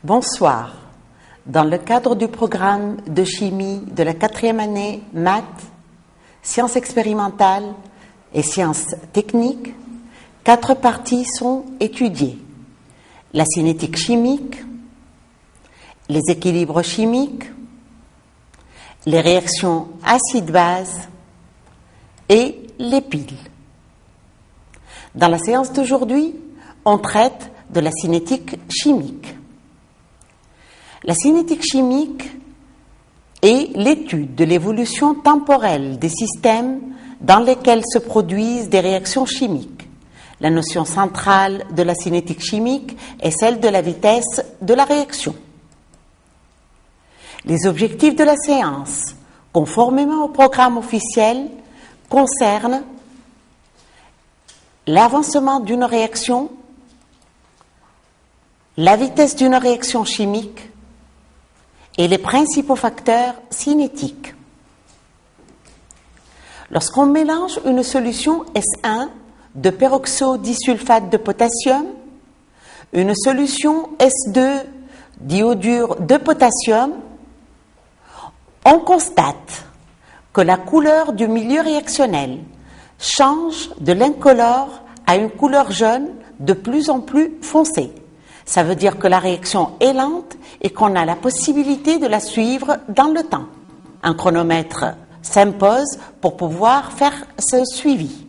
Bonsoir. Dans le cadre du programme de chimie de la 4e année maths, sciences expérimentales et sciences techniques, 4 parties sont étudiées. La cinétique chimique, les équilibres chimiques, les réactions acide-base et les piles. Dans la séance d'aujourd'hui, on traite de la cinétique chimique. La cinétique chimique est l'étude de l'évolution temporelle des systèmes dans lesquels se produisent des réactions chimiques. La notion centrale de la cinétique chimique est celle de la vitesse de la réaction. Les objectifs de la séance, conformément au programme officiel, concernent l'avancement d'une réaction, la vitesse d'une réaction chimique et les principaux facteurs cinétiques. Lorsqu'on mélange une solution S1 de peroxodisulfate de potassium, une solution S2 d'iodure de potassium, on constate que la couleur du milieu réactionnel change de l'incolore à une couleur jaune de plus en plus foncée. Ça veut dire que la réaction est lente et qu'on a la possibilité de la suivre dans le temps. Un chronomètre s'impose pour pouvoir faire ce suivi.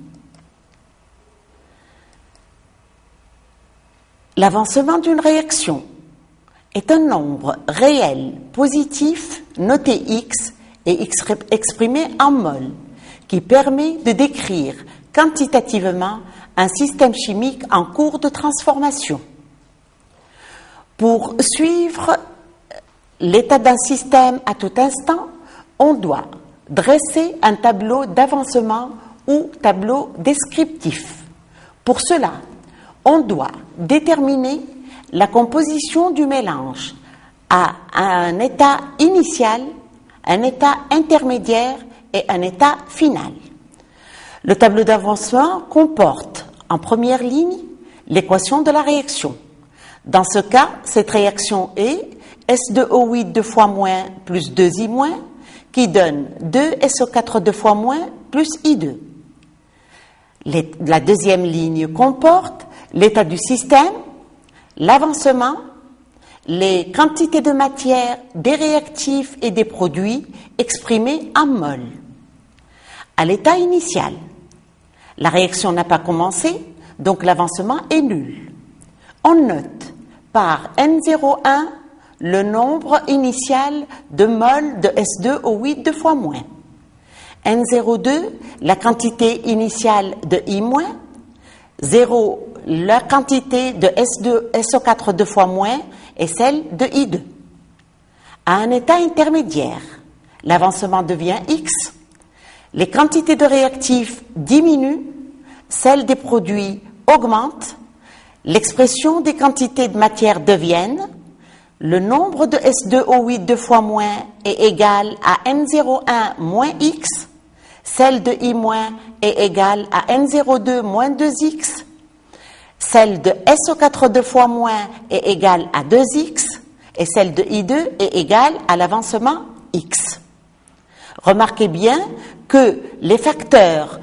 L'avancement d'une réaction est un nombre réel positif noté X et exprimé en mol qui permet de décrire quantitativement un système chimique en cours de transformation. Pour suivre l'état d'un système à tout instant, on doit dresser un tableau d'avancement ou tableau descriptif. Pour cela, on doit déterminer la composition du mélange à un état initial, un état intermédiaire et un état final. Le tableau d'avancement comporte en première ligne l'équation de la réaction. Dans ce cas, cette réaction est S2O8 2 fois moins plus 2I moins qui donne 2SO4 2 fois moins plus I2. La deuxième ligne comporte l'état du système, l'avancement, les quantités de matière, des réactifs et des produits exprimés en mol. À l'état initial, la réaction n'a pas commencé, donc l'avancement est nul. On note par N01 le nombre initial de mol de S2O8 2 fois moins. N02, la quantité initiale de I-, 0, la quantité de SO4 2 fois moins et celle de I2. À un état intermédiaire, l'avancement devient X, les quantités de réactifs diminuent, celles des produits augmentent, l'expression des quantités de matière deviennent, le nombre de S2O8 2 fois moins est égal à N01 moins X, celle de I- est égale à N02 moins 2X, celle de SO4 2 fois moins est égale à 2X, et celle de I2 est égale à l'avancement X. Remarquez bien que les facteurs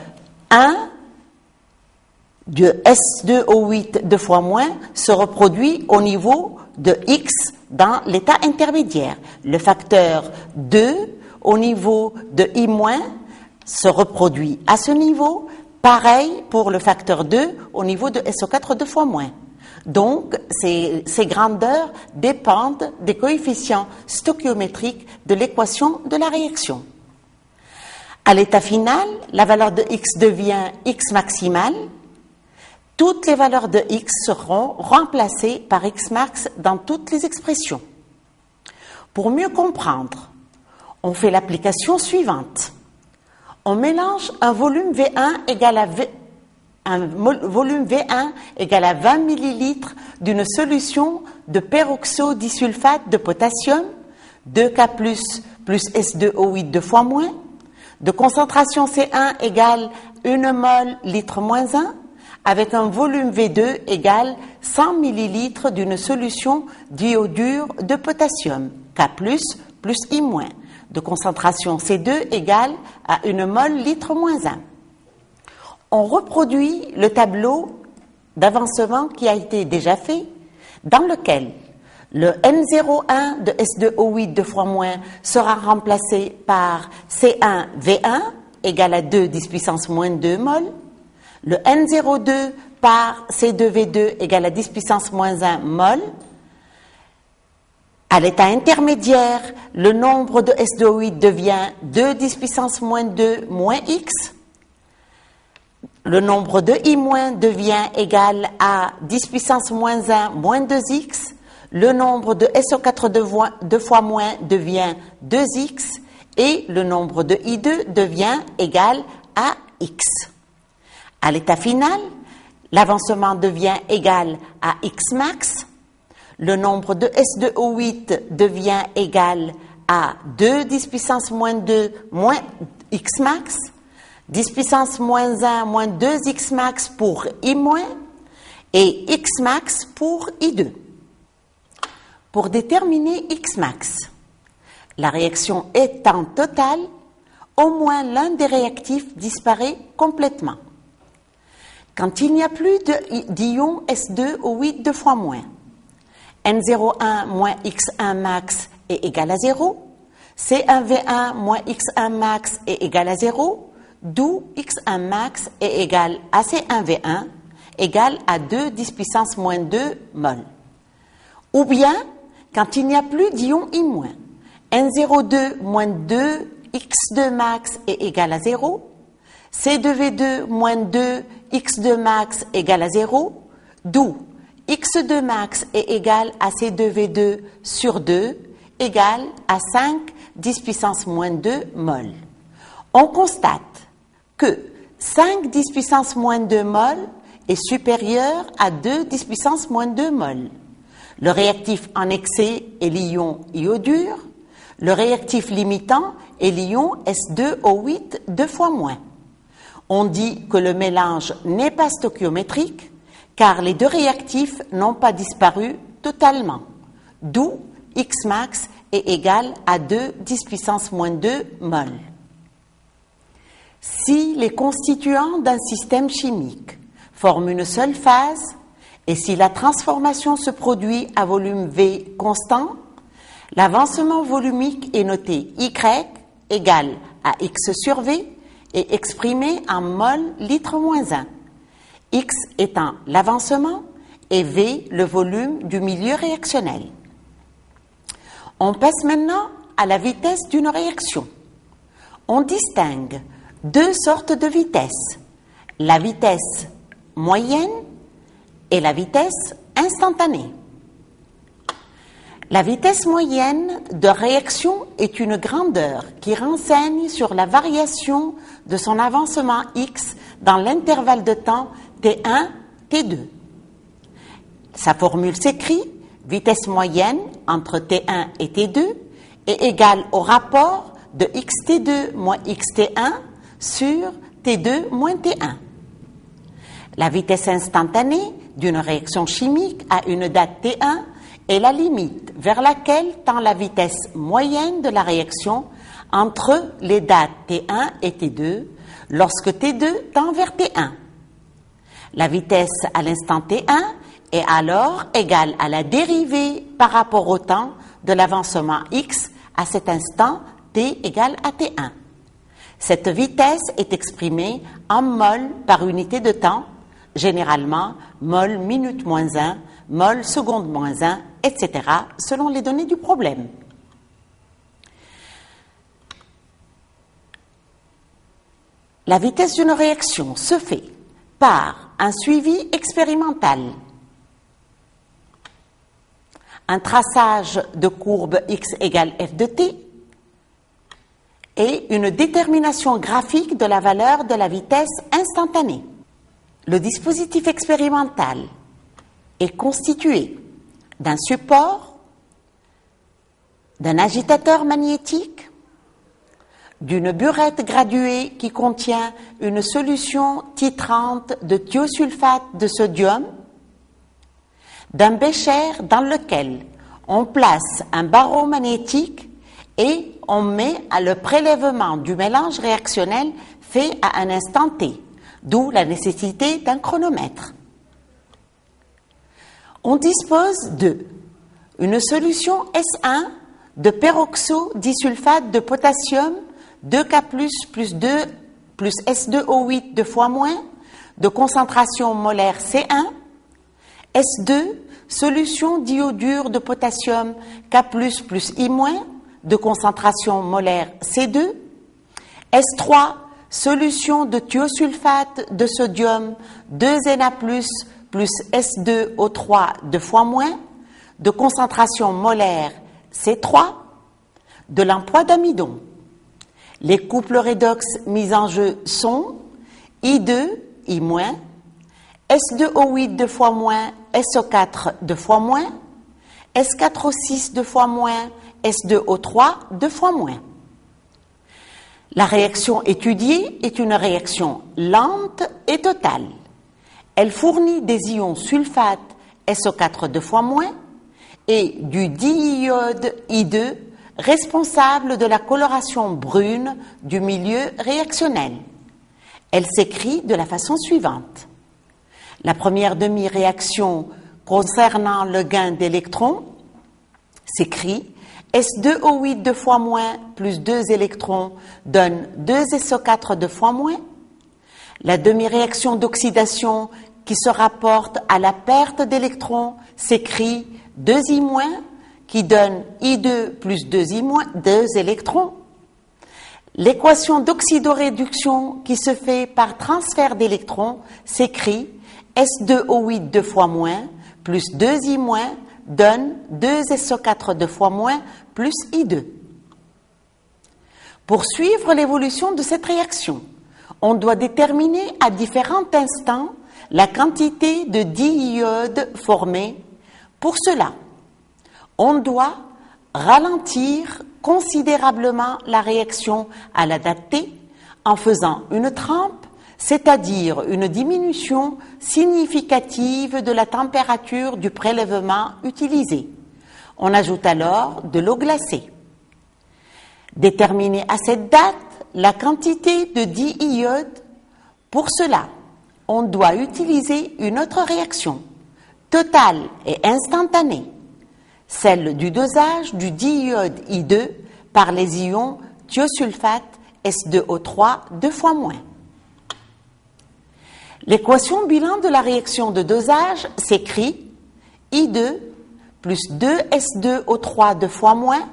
1 de S2O8 2 fois moins se reproduit au niveau de X dans l'état intermédiaire. Le facteur 2 au niveau de I- se reproduit à ce niveau, pareil pour le facteur 2 au niveau de SO4 2 fois moins. Donc, ces grandeurs dépendent des coefficients stoichiométriques de l'équation de la réaction. À l'état final, la valeur de X devient X maximal. Toutes les valeurs de X seront remplacées par X max dans toutes les expressions. Pour mieux comprendre, on fait l'application suivante. On mélange un volume V1 égale à 20 ml d'une solution de peroxodisulfate de potassium, 2K+, plus S2O8 2 fois moins, de concentration C1 égale 1 mol litre moins 1, avec un volume V2 égale 100 ml d'une solution d'iodure de potassium, K+, plus I-, de concentration C2 égale à 1 mol litre moins 1. On reproduit le tableau d'avancement qui a été déjà fait, dans lequel le N01 de S2O8 2 fois moins sera remplacé par C1V1 égal à 2 10 puissance moins 2 mol, le N02 par C2V2 égal à 10 puissance moins 1 mol. À l'état intermédiaire, le nombre de S2O8 devient 2 10 puissance moins 2 moins X. Le nombre de I- devient égal à 10 puissance moins 1 moins 2X. Le nombre de SO4 2 fois moins devient 2X. Et le nombre de I2 devient égal à X. À l'état final, l'avancement devient égal à X max. Le nombre de S2O8 devient égal à 2 10 puissance moins 2 moins X max, 10 puissance moins 1 moins 2X max pour I-, et X max pour I2. Pour déterminer X max, la réaction étant totale, au moins l'un des réactifs disparaît complètement. Quand il n'y a plus d'ion S2O8 2 fois moins, N01 moins X1 max est égal à 0, C1V1 moins X1 max est égal à 0, d'où X1 max est égal à C1V1 égal à 2 10 puissance moins 2 mol. Ou bien, quand il n'y a plus d'ion I-, N02 moins 2 X2 max est égal à 0, C2V2 moins 2 X2 max égal à 0, d'où X2 max est égal à C2V2 sur 2 égal à 5 10 puissance moins 2 mol. On constate que 5 10 puissance moins 2 mol est supérieur à 2 10 puissance moins 2 mol. Le réactif en excès est l'ion iodure, le réactif limitant est l'ion S2O8 2 fois moins. On dit que le mélange n'est pas stoichiométrique car les deux réactifs n'ont pas disparu totalement, d'où X max est égal à 2 10 puissance moins 2 mol. Si les constituants d'un système chimique forment une seule phase et si la transformation se produit à volume V constant, l'avancement volumique est noté Y égale à X sur V et exprimé en mol litre moins 1. X étant l'avancement et V le volume du milieu réactionnel. On passe maintenant à la vitesse d'une réaction. On distingue deux sortes de vitesses, la vitesse moyenne et la vitesse instantanée. La vitesse moyenne de réaction est une grandeur qui renseigne sur la variation de son avancement X dans l'intervalle de temps T1, T2. Sa formule s'écrit vitesse moyenne entre T1 et T2 est égale au rapport de xt2 moins xt1 sur T2 moins T1. La vitesse instantanée d'une réaction chimique à une date T1 est la limite vers laquelle tend la vitesse moyenne de la réaction entre les dates T1 et T2 lorsque T2 tend vers T1. La vitesse à l'instant T1 est alors égale à la dérivée par rapport au temps de l'avancement X à cet instant T égale à T1. Cette vitesse est exprimée en mol par unité de temps, généralement mol minute moins 1, mol seconde moins 1, etc., selon les données du problème. La vitesse d'une réaction se fait par un suivi expérimental. un traçage de courbe x égale f de t et une détermination graphique de la valeur de la vitesse instantanée. Le dispositif expérimental est constitué d'un support, d'un agitateur magnétique, d'une burette graduée qui contient une solution titrante de thiosulfate de sodium, d'un bécher dans lequel on place un barreau magnétique et on met à le prélèvement du mélange réactionnel fait à un instant T, d'où la nécessité d'un chronomètre. On dispose de une solution S1 de peroxodisulfate de potassium 2K+, plus 2 plus S2O8 deux fois moins de concentration molaire C1, S2, solution d'iodure de potassium K+, plus I-, de concentration molaire C2, S3, solution de thiosulfate de sodium 2Na+, plus S2O3 deux fois moins, de concentration molaire C3, de l'emploi d'amidon. Les couples redox mis en jeu sont I2, I-, S2O8 deux fois moins, SO4 deux fois moins, S4O6 deux fois moins, S2O3 deux fois moins. La réaction étudiée est une réaction lente et totale. Elle fournit des ions sulfate SO4 deux fois moins et du diiode I2 responsable de la coloration brune du milieu réactionnel. Elle s'écrit de la façon suivante. La première demi-réaction concernant le gain d'électrons s'écrit S2O8 deux fois moins plus 2 électrons donne 2 SO4 deux fois moins. La demi-réaction d'oxydation qui se rapporte à la perte d'électrons s'écrit 2I- qui donne I2 plus 2I-, 2 électrons. L'équation d'oxydoréduction qui se fait par transfert d'électrons s'écrit S2O8 deux fois moins plus 2I- donne 2 SO4 deux fois moins plus I2. Pour suivre l'évolution de cette réaction, on doit déterminer à différents instants la quantité de diiode formée. Pour cela, on doit ralentir considérablement la réaction à la date T en faisant une trempe, c'est-à-dire une diminution significative de la température du prélèvement utilisé. On ajoute alors de l'eau glacée. Déterminer à cette date la quantité de diiode. Pour cela, on doit utiliser une autre réaction, totale et instantanée, celle du dosage du diiode I2 par les ions thiosulfate S2O3 deux fois moins. L'équation bilan de la réaction de dosage s'écrit I2 plus 2S2O3 deux fois moins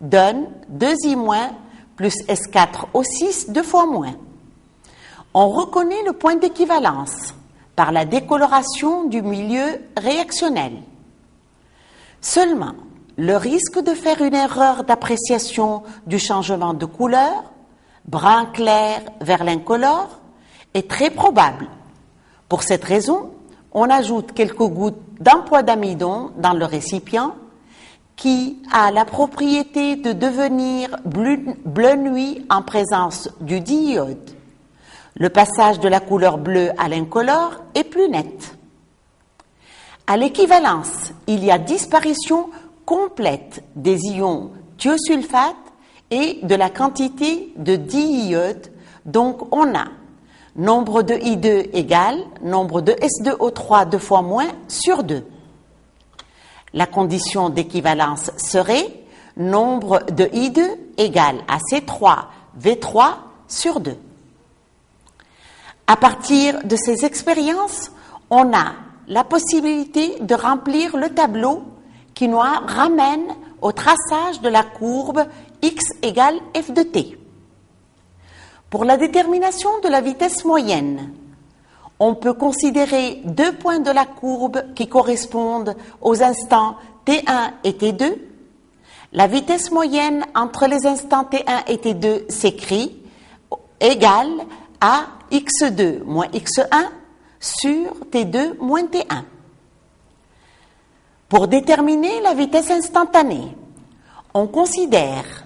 donne 2I- plus S4O6 deux fois moins. On reconnaît le point d'équivalence par la décoloration du milieu réactionnel. Seulement, le risque de faire une erreur d'appréciation du changement de couleur, brun clair vers l'incolore, est très probable. Pour cette raison, on ajoute quelques gouttes d'emploi d'amidon dans le récipient qui a la propriété de devenir bleu nuit en présence du diiode. Le passage de la couleur bleue à l'incolore est plus net. À l'équivalence, il y a disparition complète des ions thiosulfate et de la quantité de diiode. Donc on a nombre de I2 égale nombre de S2O3 deux fois moins sur 2. La condition d'équivalence serait nombre de I2 égale à C3 V3 sur 2. À partir de ces expériences, on a la possibilité de remplir le tableau qui nous ramène au traçage de la courbe x égale f de t. Pour la détermination de la vitesse moyenne, on peut considérer deux points de la courbe qui correspondent aux instants T1 et T2, la vitesse moyenne entre les instants T1 et T2 s'écrit égale à x2 moins x1 sur T2 moins T1. Pour déterminer la vitesse instantanée, on considère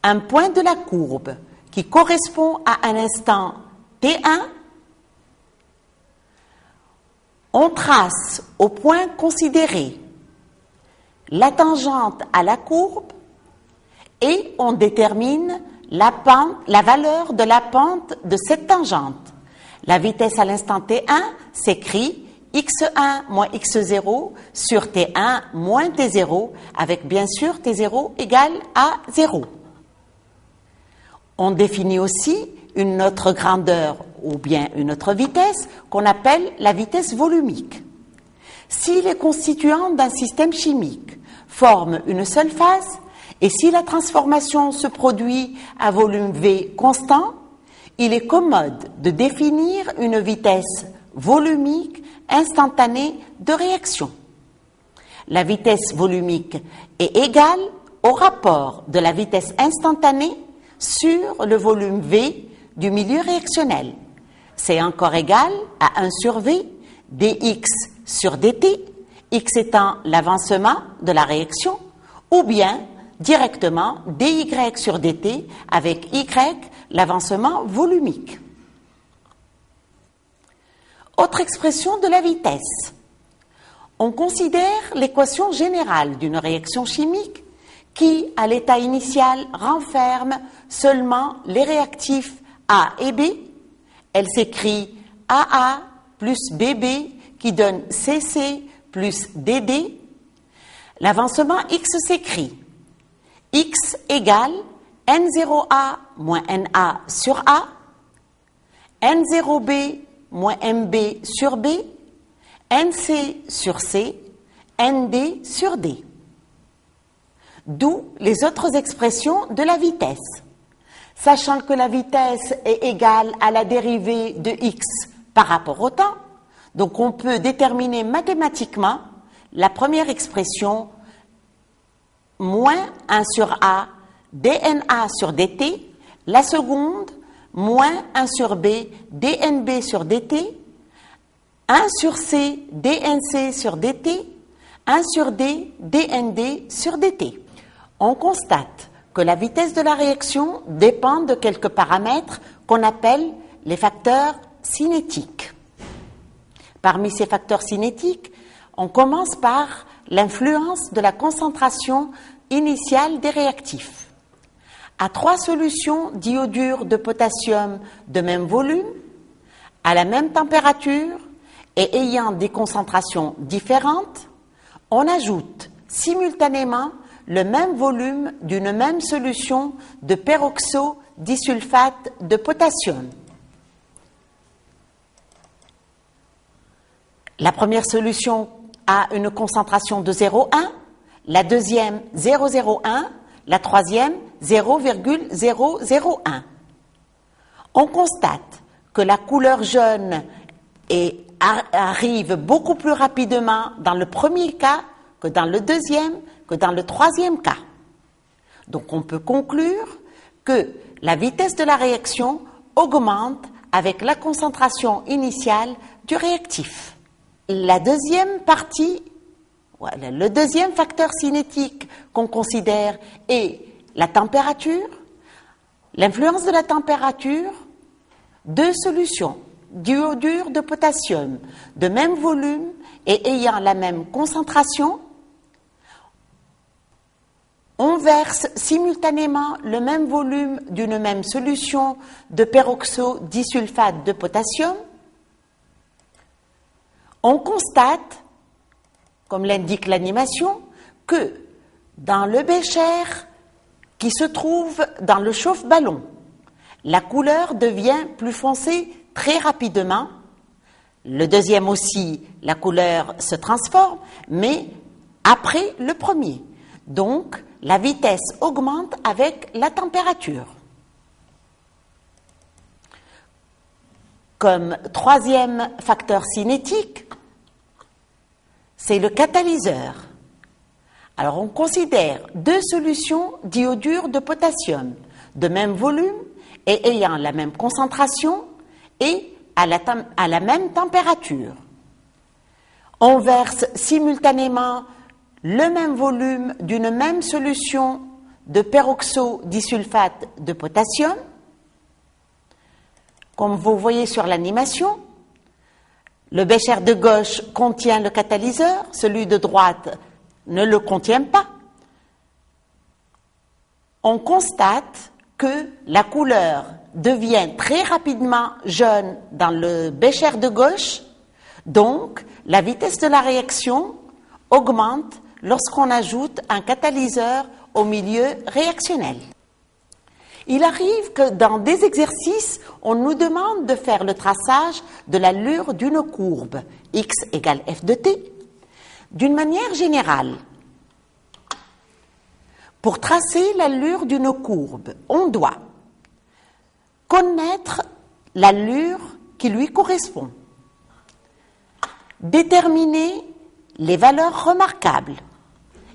un point de la courbe qui correspond à un instant T1. On trace au point considéré la tangente à la courbe et on détermine la valeur de la pente de cette tangente. La vitesse à l'instant T1 s'écrit x1 moins x0 sur T1 moins T0 avec bien sûr T0 égale à 0. On définit aussi une autre grandeur ou bien une autre vitesse qu'on appelle la vitesse volumique. Si les constituants d'un système chimique forment une seule phase et si la transformation se produit à volume V constant, il est commode de définir une vitesse volumique instantanée de réaction. La vitesse volumique est égale au rapport de la vitesse instantanée sur le volume V du milieu réactionnel. C'est encore égal à 1 sur V dx sur dt, x étant l'avancement de la réaction, ou bien directement dy sur dt avec y l'avancement volumique. Autre expression de la vitesse. On considère l'équation générale d'une réaction chimique qui, à l'état initial, renferme seulement les réactifs A et B. Elle s'écrit AA plus BB qui donne CC plus DD. L'avancement X s'écrit X égale N0A moins NA sur A, N0B moins MB sur B, NC sur C, ND sur D. D'où les autres expressions de la vitesse. Sachant que la vitesse est égale à la dérivée de x par rapport au temps, donc on peut déterminer mathématiquement la première expression moins 1 sur A dNA sur dt, la seconde moins 1 sur B dNB sur dt, 1 sur C dNC sur dt, 1 sur D dND sur dt. On constate que la vitesse de la réaction dépend de quelques paramètres qu'on appelle les facteurs cinétiques. Parmi ces facteurs cinétiques, on commence par l'influence de la concentration initiale des réactifs. À 3 solutions d'iodure de potassium de même volume, à la même température et ayant des concentrations différentes, on ajoute simultanément le même volume d'une même solution de peroxodisulfate de potassium. La première solution a une concentration de 0,1, la deuxième 0,01, la troisième 0,001. On constate que la couleur jaune arrive beaucoup plus rapidement dans le premier cas que dans le deuxième, que dans le troisième cas. Donc on peut conclure que la vitesse de la réaction augmente avec la concentration initiale du réactif. La deuxième partie, le deuxième facteur cinétique qu'on considère est la température. L'influence de la température, 2 solutions d'iodure de potassium de même volume et ayant la même concentration, on verse simultanément le même volume d'une même solution de peroxodisulfate de potassium. On constate, comme l'indique l'animation, que dans le bécher qui se trouve dans le chauffe-ballon, la couleur devient plus foncée très rapidement. Le deuxième aussi, la couleur se transforme, mais après le premier. Donc, la vitesse augmente avec la température. Comme troisième facteur cinétique, c'est le catalyseur. Alors, on considère deux solutions d'iodure de potassium de même volume et ayant la même concentration et à la même température. On verse simultanément le même volume d'une même solution de peroxodisulfate de potassium. Comme vous voyez sur l'animation, le bécher de gauche contient le catalyseur, celui de droite ne le contient pas. On constate que la couleur devient très rapidement jaune dans le bécher de gauche, donc la vitesse de la réaction augmente lorsqu'on ajoute un catalyseur au milieu réactionnel. Il arrive que dans des exercices, on nous demande de faire le traçage de l'allure d'une courbe, x égale f de t. D'une manière générale, pour tracer l'allure d'une courbe, on doit connaître l'allure qui lui correspond, déterminer les valeurs remarquables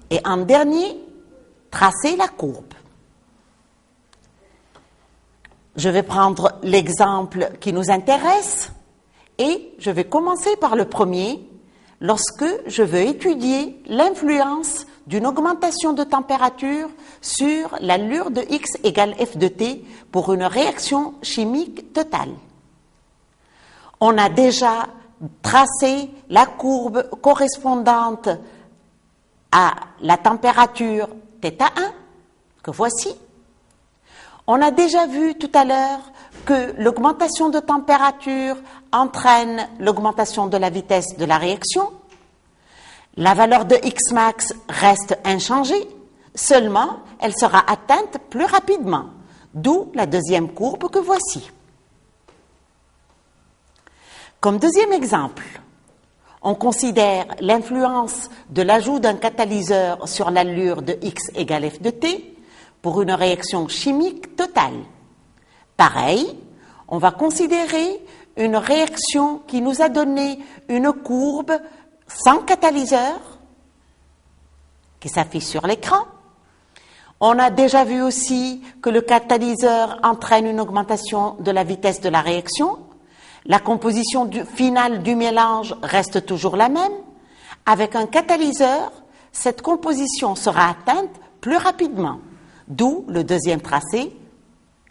et en dernier, tracer la courbe. Je vais prendre l'exemple qui nous intéresse et je vais commencer par le premier lorsque je veux étudier l'influence d'une augmentation de température sur l'allure de x égale f de t pour une réaction chimique totale. On a déjà tracé la courbe correspondante à la température θ1, que voici. On a déjà vu tout à l'heure que l'augmentation de température entraîne l'augmentation de la vitesse de la réaction. La valeur de Xmax reste inchangée, seulement elle sera atteinte plus rapidement, d'où la deuxième courbe que voici. Comme deuxième exemple, on considère l'influence de l'ajout d'un catalyseur sur l'allure de x égale f de t pour une réaction chimique totale. Pareil, on va considérer une réaction qui nous a donné une courbe sans catalyseur qui s'affiche sur l'écran. On a déjà vu aussi que le catalyseur entraîne une augmentation de la vitesse de la réaction. La composition finale du mélange reste toujours la même. Avec un catalyseur, cette composition sera atteinte plus rapidement, d'où le deuxième tracé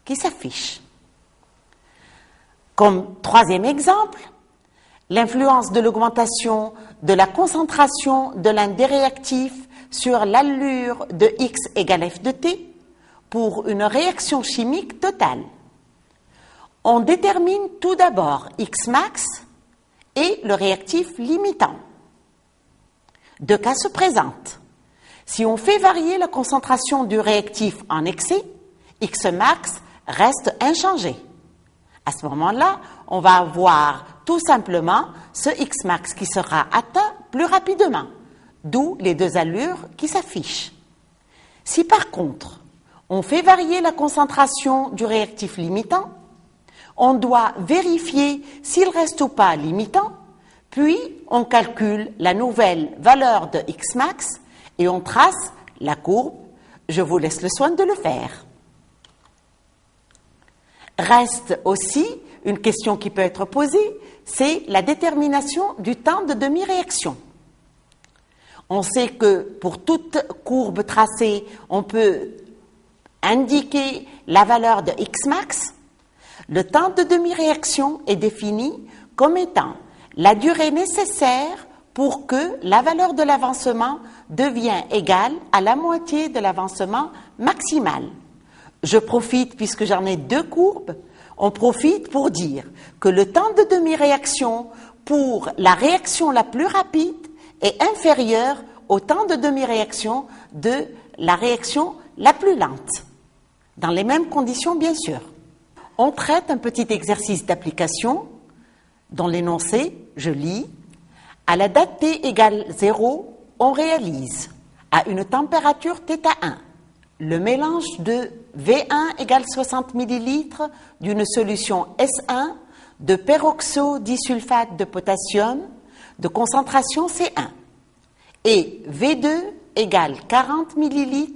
qui s'affiche. Comme troisième exemple, l'influence de l'augmentation de la concentration de l'un des réactifs sur l'allure de x égale f de t pour une réaction chimique totale. On détermine tout d'abord Xmax et le réactif limitant. Deux cas se présentent. Si on fait varier la concentration du réactif en excès, Xmax reste inchangé. À ce moment-là, on va avoir tout simplement ce Xmax qui sera atteint plus rapidement, d'où les deux allures qui s'affichent. Si par contre, on fait varier la concentration du réactif limitant, on doit vérifier s'il reste ou pas limitant, puis on calcule la nouvelle valeur de Xmax et on trace la courbe. Je vous laisse le soin de le faire. Reste aussi une question qui peut être posée, c'est la détermination du temps de demi-réaction. On sait que pour toute courbe tracée, on peut indiquer la valeur de Xmax. Le temps de demi-réaction est défini comme étant la durée nécessaire pour que la valeur de l'avancement devienne égale à la moitié de l'avancement maximal. Je profite, puisque j'en ai deux courbes, on profite pour dire que le temps de demi-réaction pour la réaction la plus rapide est inférieur au temps de demi-réaction de la réaction la plus lente, dans les mêmes conditions bien sûr. On traite un petit exercice d'application dont l'énoncé, je lis, à la date t égale 0, on réalise à une température θ1 le mélange de V1 égale 60 ml d'une solution S1 de peroxodisulfate de potassium de concentration C1 et V2 égale 40 ml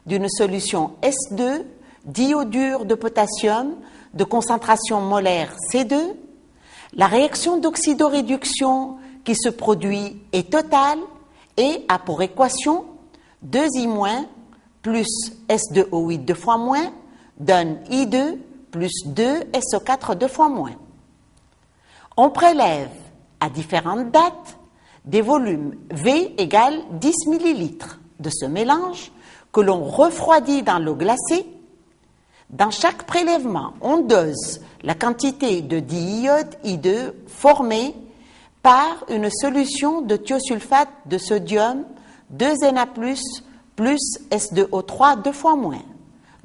d'une solution S2 d'iodure de potassium de concentration molaire C2, la réaction d'oxydoréduction qui se produit est totale et a pour équation 2I- plus S2O8 2 fois moins donne I2 plus 2SO4 2 fois moins. On prélève à différentes dates des volumes V égale 10 ml de ce mélange que l'on refroidit dans l'eau glacée. Dans chaque prélèvement, on dose la quantité de diiode I2 formée par une solution de thiosulfate de sodium 2Na+, plus S2O3 2 fois moins,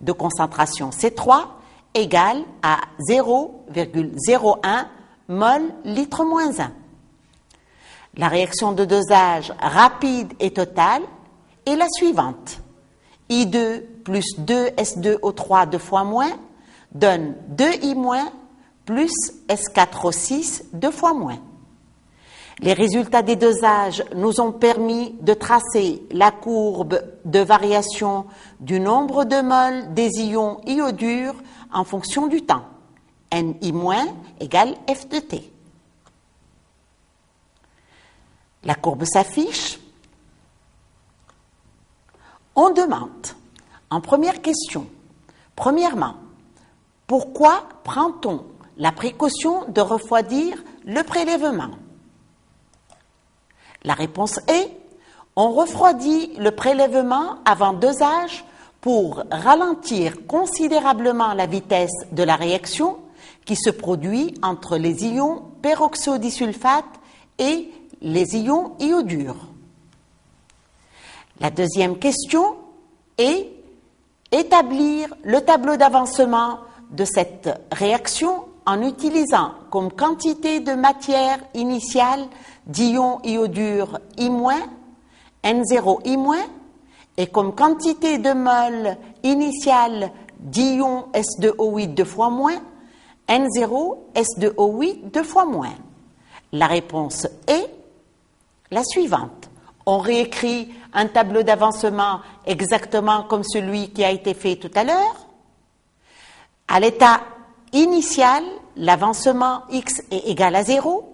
de concentration C3 égale à 0,01 mol litre moins 1. La réaction de dosage rapide et totale est la suivante. I2 plus 2S2O3 2 fois moins donne 2I- plus S4O6 2 fois moins. Les résultats des dosages nous ont permis de tracer la courbe de variation du nombre de moles des ions iodures en fonction du temps. Ni- égale F de T. La courbe s'affiche. On demande, en première question, premièrement, pourquoi prend-on la précaution de refroidir le prélèvement? La réponse est, on refroidit le prélèvement avant dosage pour ralentir considérablement la vitesse de la réaction qui se produit entre les ions peroxodisulfate et les ions iodures. La deuxième question est établir le tableau d'avancement de cette réaction en utilisant comme quantité de matière initiale d'ions iodure I-, N0 I-, et comme quantité de mol initiale d'ions S2O8 2 fois moins, N0 S2O8 2 fois moins. La réponse est la suivante. On réécrit un tableau d'avancement exactement comme celui qui a été fait tout à l'heure. À l'état initial, l'avancement x est égal à 0.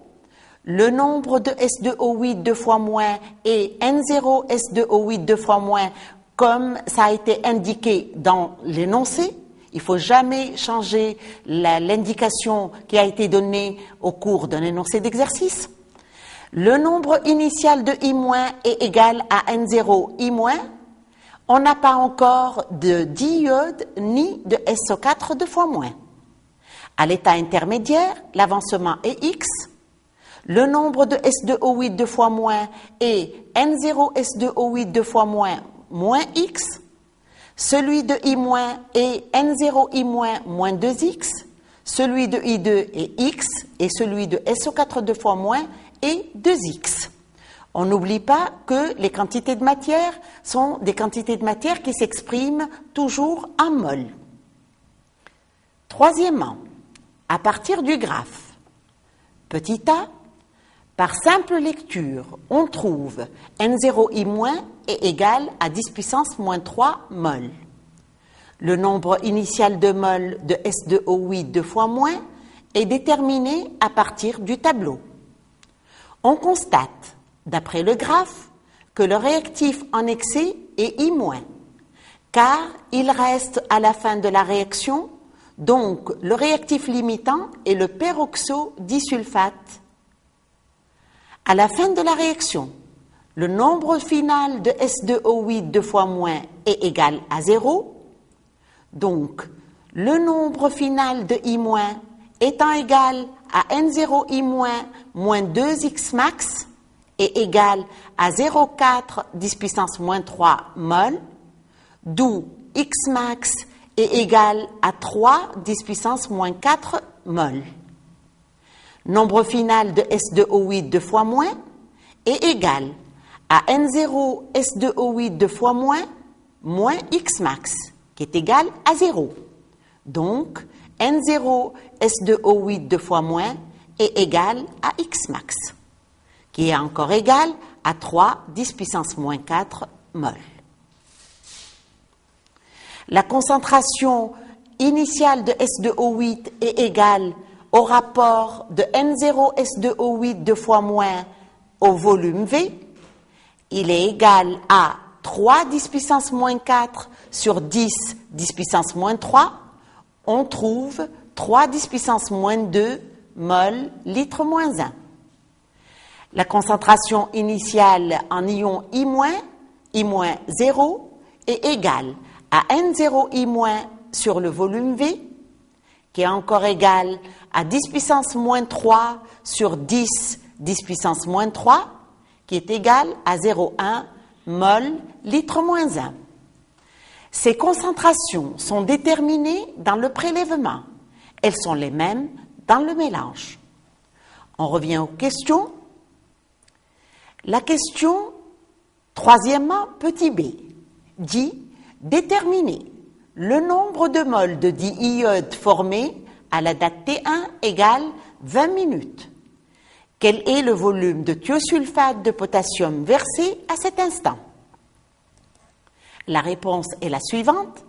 Le nombre de S2O8 2 fois moins est N0 S2O8 2 fois moins comme ça a été indiqué dans l'énoncé. Il ne faut jamais changer l'indication qui a été donnée au cours d'un énoncé d'exercice. Le nombre initial de I- est égal à N0 I-. On n'a pas encore de diode ni de SO4 2 fois moins. À l'état intermédiaire, l'avancement est X. Le nombre de S2O8 2 fois moins est N0 S2O8 2 fois moins moins X. Celui de I- est N0 I- moins 2X. Celui de I2 est X. Et celui de SO4 2 fois moins est 2X. On n'oublie pas que les quantités de matière sont des quantités de matière qui s'expriment toujours en mol. Troisièmement, à partir du graphe, petit a, par simple lecture, on trouve N0 I- est égal à 10 puissance moins 3 mol. Le nombre initial de mol de S2O8 2 fois moins est déterminé à partir du tableau. On constate, d'après le graphe, que le réactif en excès est I-, car il reste à la fin de la réaction, donc le réactif limitant est le peroxodisulfate. À la fin de la réaction, le nombre final de S2O8 2 fois moins est égal à 0, donc le nombre final de I- étant égal à N0 I- moins 2X max est égal à 0,4 10 puissance moins 3 mol, d'où X max est égal à 3 10 puissance moins 4 mol. Nombre final de S2O8 2 fois moins est égal à N0 S2O8 2 fois moins X max, qui est égal à 0. Donc, N0 S2O8 2 fois moins est égal à X max, qui est encore égal à 3 10 puissance moins 4 mol. La concentration initiale de S2O8 est égale au rapport de N0S2O8 2 fois moins au volume V. Il est égal à 3 10 puissance moins 4 sur 10 10 puissance moins 3. On trouve 3 10 puissance moins 2 mol litre moins 1. La concentration initiale en ion I-0 est égale à N0I- sur le volume V, qui est encore égal à 10 puissance moins 3 sur 10 10 puissance moins 3, qui est égal à 0,1 mol litre moins 1. Ces concentrations sont déterminées dans le prélèvement. Elles sont les mêmes dans le mélange. On revient aux questions. La question, troisièmement, petit b, dit déterminer le nombre de moles de diiode formés à la date T1 égale 20 minutes. Quel est le volume de thiosulfate de potassium versé à cet instant? La réponse est la suivante.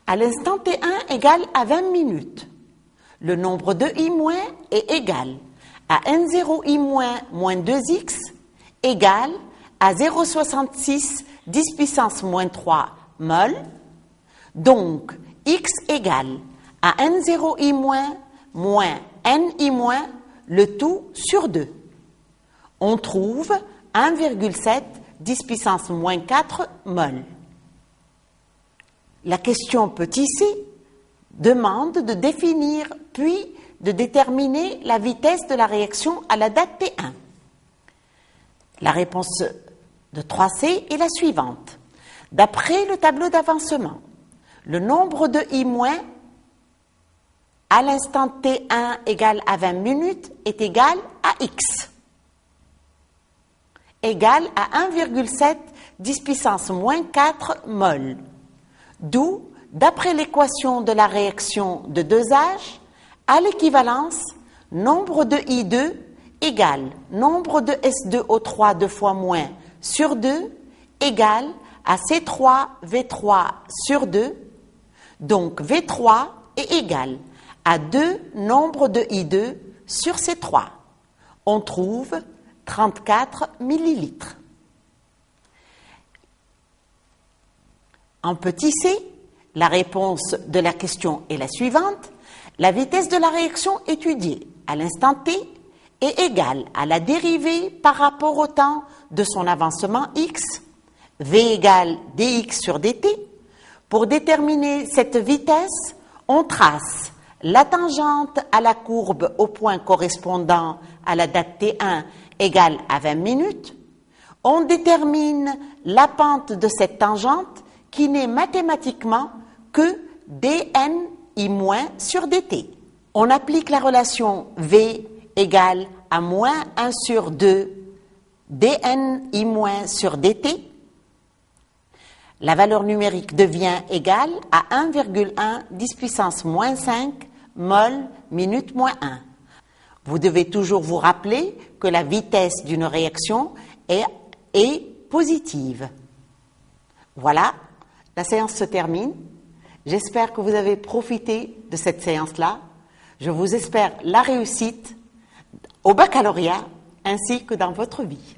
À l'instant T1 égale à 20 minutes. Le nombre de I- est égal à N0I- moins 2X égale à 0,66 10 puissance moins 3 mol. Donc, X égale à N0I- moins Ni- le tout sur 2. On trouve 1,7 10 puissance moins 4 mol. La question petit c demande de définir puis de déterminer la vitesse de la réaction à la date T1. La réponse de 3C est la suivante. D'après le tableau d'avancement, le nombre de I- à l'instant T1 égale à 20 minutes est égal à X, égal à 1,7 10 puissance moins 4 mol. D'où, d'après l'équation de la réaction de dosage, à l'équivalence, nombre de I2 égale nombre de S2O3 2 fois moins sur 2 égale à C3 V3 sur 2. Donc V3 est égal à 2 nombres de I2 sur C3. On trouve 34 millilitres. En petit c, la réponse de la question est la suivante. La vitesse de la réaction étudiée à l'instant t est égale à la dérivée par rapport au temps de son avancement x, v égale dx sur dt. Pour déterminer cette vitesse, on trace la tangente à la courbe au point correspondant à la date t1 égale à 20 minutes. On détermine la pente de cette tangente qui n'est mathématiquement que dNi- sur dt. On applique la relation V égale à moins 1 sur 2 dNi- sur dt. La valeur numérique devient égale à 1,1 10 puissance moins 5 mol minute moins 1. Vous devez toujours vous rappeler que la vitesse d'une réaction est positive. Voilà, la séance se termine. J'espère que vous avez profité de cette séance-là. Je vous espère la réussite au baccalauréat ainsi que dans votre vie.